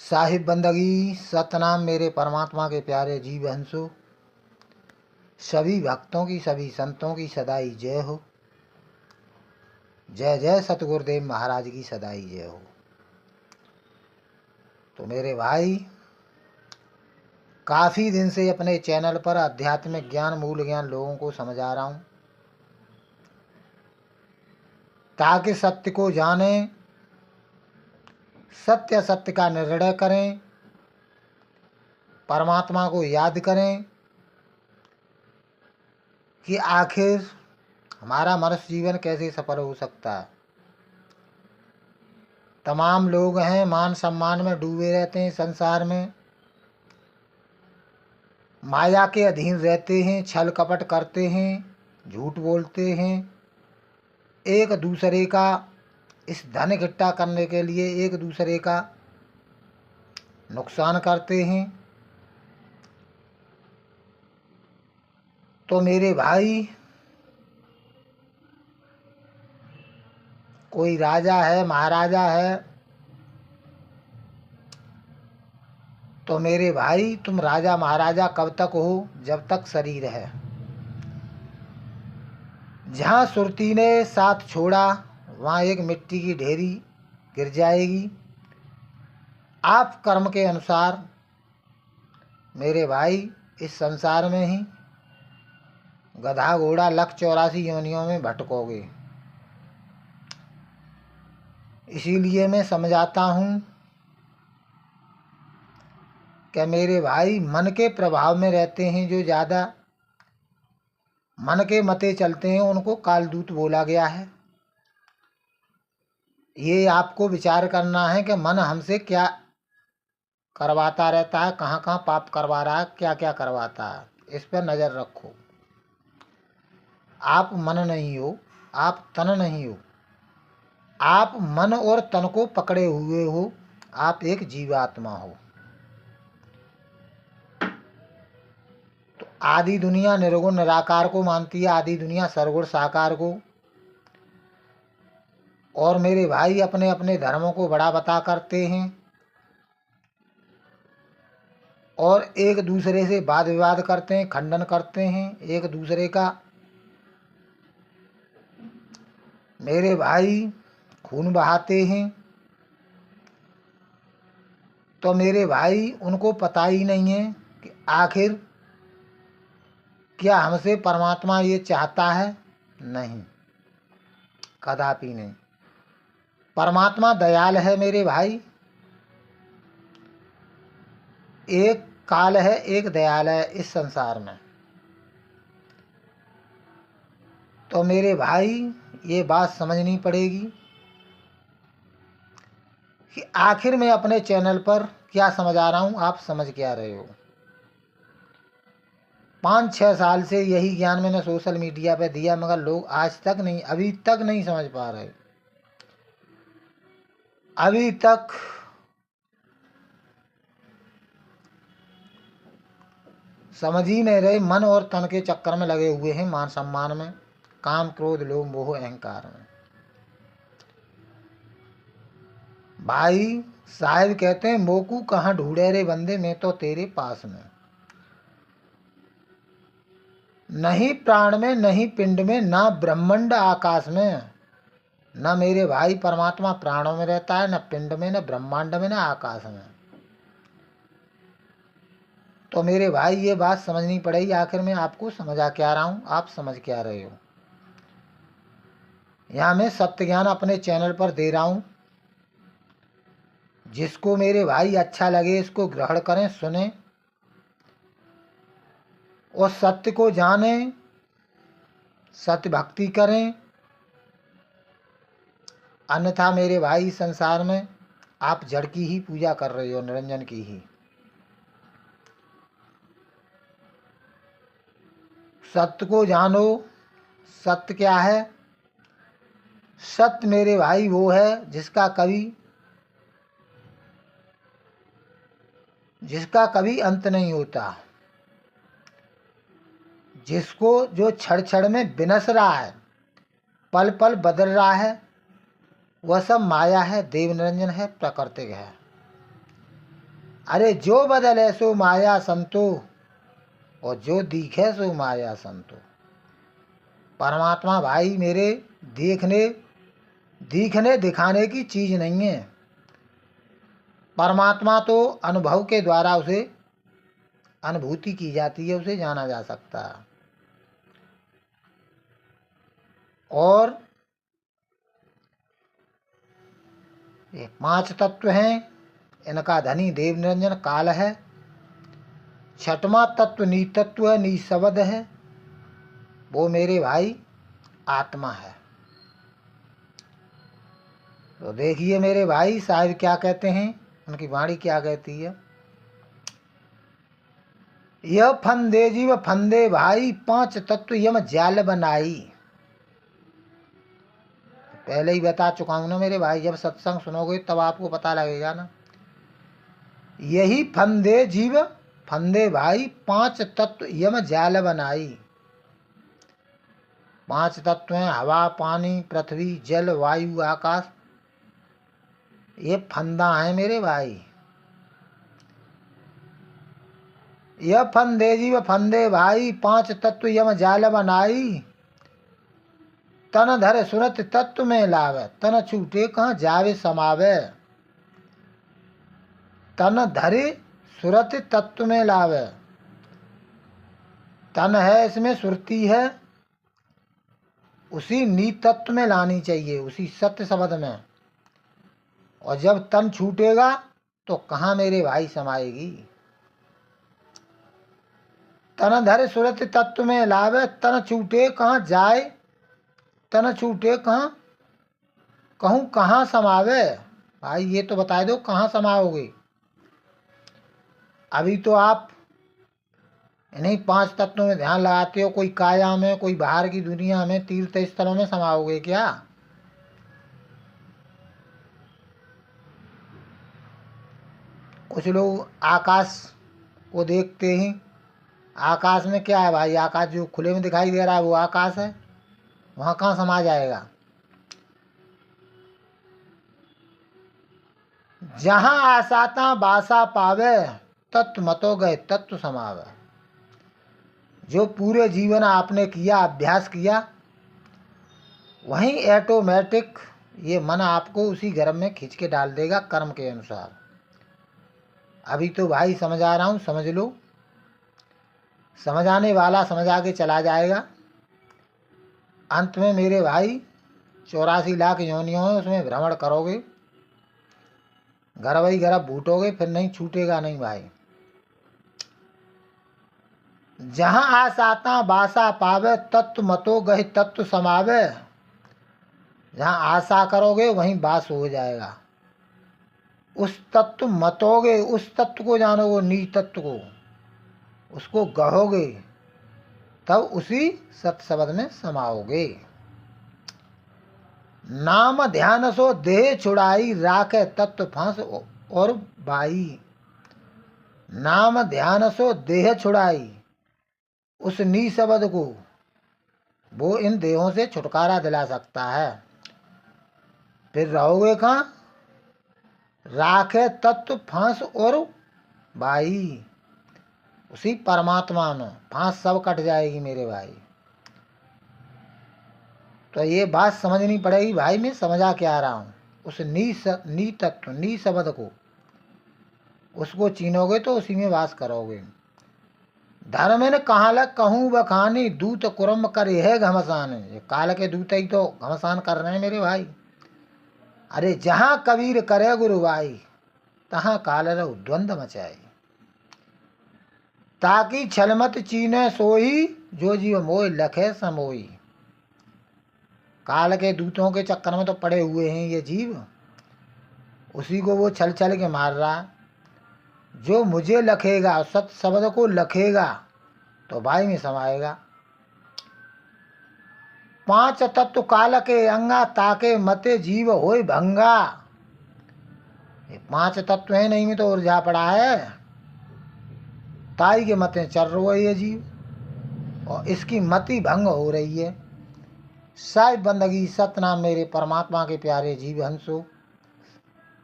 साहिब बंदगी सतनाम मेरे परमात्मा के प्यारे जीव हंसो। सभी भक्तों की सभी संतों की सदाई जय हो। जय जय सतगुरुदेव महाराज की सदाई जय हो। तो मेरे भाई, काफ़ी दिन से अपने चैनल पर आध्यात्मिक ज्ञान मूल ज्ञान लोगों को समझा रहा हूँ, ताकि सत्य को जानें, सत्य सत्य का निर्णय करें, परमात्मा को याद करें कि आखिर हमारा मनुष्य जीवन कैसे सफल हो सकता है। तमाम लोग हैं मान सम्मान में डूबे रहते हैं, संसार में माया के अधीन रहते हैं, छल कपट करते हैं, झूठ बोलते हैं, एक दूसरे का इस धन इकट्ठा करने के लिए एक दूसरे का नुकसान करते हैं। तो मेरे भाई, कोई राजा है, महाराजा है, तो मेरे भाई तुम राजा महाराजा कब तक हो? जब तक शरीर है। जहाँ सुरती ने साथ छोड़ा वहाँ एक मिट्टी की ढेरी गिर जाएगी। आप कर्म के अनुसार मेरे भाई इस संसार में ही गधा घोड़ा लख 84 योनियों में भटकोगे। इसीलिए मैं समझाता हूँ कि मेरे भाई मन के प्रभाव में रहते हैं, जो ज़्यादा मन के मते चलते हैं उनको कालदूत बोला गया है। ये आपको विचार करना है कि मन हमसे क्या करवाता रहता है, कहाँ कहाँ पाप करवा रहा है, क्या क्या करवाता है। इस पर नज़र रखो। आप मन नहीं हो, आप तन नहीं हो, आप मन और तन को पकड़े हुए हो। आप एक जीवात्मा हो। तो आदि दुनिया निर्गुण निराकार को मानती है, आदि दुनिया सरगुण साकार को। और मेरे भाई अपने अपने धर्मों को बड़ा बता करते हैं और एक दूसरे से वाद विवाद करते हैं, खंडन करते हैं एक दूसरे का। मेरे भाई खून बहाते हैं। तो मेरे भाई उनको पता ही नहीं है कि आखिर क्या हमसे परमात्मा ये चाहता है। नहीं, कदापि नहीं। परमात्मा दयाल है मेरे भाई। एक काल है, एक दयाल है इस संसार में। तो मेरे भाई ये बात समझनी पड़ेगी कि आखिर मैं अपने चैनल पर क्या समझा रहा हूँ, आप समझ क्या रहे हो। 5-6 साल से यही ज्ञान मैंने सोशल मीडिया पे दिया, मगर लोग आज तक नहीं, अभी तक नहीं समझ पा रहे। अभी तक समझ ही नहीं रहे। मन और तन के चक्कर में लगे हुए हैं, मान सम्मान में, काम क्रोध लोभ मोह अहंकार में। भाई साहिब कहते हैं, मोकू कहाँ ढूंढे रे बंदे, मैं तो तेरे पास में। नहीं प्राण में, नहीं पिंड में, ना ब्रह्मांड आकाश में। न मेरे भाई परमात्मा प्राणों में रहता है, न पिंड में, न ब्रह्मांड में, न आकाश में। तो मेरे भाई ये बात समझनी पड़ेगी। आखिर मैं आपको समझा क्या रहा हूँ, आप समझ क्या रहे हो। यहाँ मैं सत्य ज्ञान अपने चैनल पर दे रहा हूँ। जिसको मेरे भाई अच्छा लगे इसको ग्रहण करें, सुने और सत्य को जानें, सत्य भक्ति करें। अन्यथा मेरे भाई संसार में आप जड़ की ही पूजा कर रहे हो, निरंजन की ही। सत्य को जानो। सत्य क्या है? सत्य मेरे भाई वो है जिसका कभी अंत नहीं होता, जिसको जो क्षण क्षण में विनस रहा है, पल पल बदल रहा है, वह सब माया है, देव निरंजन है, प्राकृतिक है। अरे जो बदले सो माया संतो, और जो दिखे सो माया संतो। परमात्मा भाई मेरे दिखने दिखाने की चीज़ नहीं है। परमात्मा तो अनुभव के द्वारा उसे अनुभूति की जाती है, उसे जाना जा सकता है। और ये 5 तत्व हैं, इनका धनी देव निरंजन काल है। 6वां तत्व नितत्व निशब्द है, वो मेरे भाई आत्मा है। तो देखिए मेरे भाई साहब क्या कहते हैं, उनकी वाणी क्या कहती है। यह फंदे जीव फंदे भाई, 5 तत्व यम जाल बनाई। पहले ही बता चुका हूं ना मेरे भाई, जब सत्संग सुनोगे तब आपको पता लगेगा ना। यही फंदे जीव फंदे भाई, 5 तत्व यम जाल बनाई। 5 तत्व हैं, हवा पानी पृथ्वी जल वायु आकाश। ये फंदा है मेरे भाई। यह फंदे जीव फंदे भाई, 5 तत्व यम जाल बनाई। तन धर सुरत तत्व में लावे, तन छूटे कहाँ जावे समावे। तन धरे सुरत तत्व में लावे। तन है, इसमें सुरती है, उसी नीत तत्व में लानी चाहिए, उसी सत्य शब्द में। और जब तन छूटेगा तो कहाँ मेरे भाई समाएगी। तन धरे सुरत तत्व में लावे, तन छूटे कहाँ जाए, तन छूटे कहाँ कहूँ कहाँ समावे। भाई ये तो बता दो कहाँ समाओगे। अभी तो आप इन्हीं 5 तत्वों में ध्यान लगाते हो, कोई काया में, कोई बाहर की दुनिया में, तीर्थ स्थलों में समाओगे क्या। कुछ लोग आकाश को देखते ही, आकाश में क्या है भाई, आकाश जो खुले में दिखाई दे रहा है वो आकाश है, वहाँ कहाँ समा जाएगा। जहाँ आसाता बासा पावे, तत्व मतो गए तत्व समावे। जो पूरे जीवन आपने किया, अभ्यास किया, वहीं ऑटोमेटिक ये मन आपको उसी गर्भ में खींच के डाल देगा कर्म के अनुसार। अभी तो भाई समझा रहा हूँ, समझ लो। समझाने वाला समझ आके चला जाएगा। अंत में मेरे भाई 84 लाख योनियों हैं, उसमें भ्रमण करोगे, गर्भ ही गर्भ बूटोगे, फिर नहीं छूटेगा नहीं भाई। जहाँ आसाता बासा पावे, तत्व मतो गहि तत्व समावे। जहाँ आशा करोगे वहीं बास हो जाएगा। उस तत्व मतोगे, उस तत्व को जानोगे, नी तत्व को, उसको गहोगे, तब उसी सत शब्द में समाओगे। नाम ध्यान सो देह छुड़ाई, राखे तत्व फांस और बाई। नाम ध्यान सो देह छुड़ाई, उस नी शब्द को वो इन देहों से छुटकारा दिला सकता है। फिर रहोगे कहाँ, राखे तत्व फांस और बाई, उसी परमात्मा में फांस सब कट जाएगी मेरे भाई। तो ये बात समझनी पड़ेगी भाई, मैं समझा क्या रहा हूँ। उस नी तत्व नी शब्द को, उसको चीनोगे तो उसी में वास करोगे। धर्म ने कहा लग कहूँ बखानी, दूत कुरम करे है घमसान। ये काल के दूत ही तो घमसान कर रहे हैं मेरे भाई। अरे जहाँ कबीर करे गुरु भाई, तहाँ काल रहो द्वंद्व मचाई। ताकि छलमत चीने सोई, जो जीव मोह लखे समोई। काल के दूतों के चक्कर में तो पड़े हुए हैं ये जीव, उसी को वो छल छल के मार रहा। जो मुझे लखेगा, सत शब्द को लखेगा, तो भाई में समाएगा। 5 तत्व काल के अंगा, ताके मते जीव होय भंगा। ये 5 तत्व है, नहीं में तो और जा पड़ा है, ताई के मते चल रहा है ये जीव, और इसकी मति भंग हो रही है। साहिब बंदगी सतनाम मेरे परमात्मा के प्यारे जीव हंसो।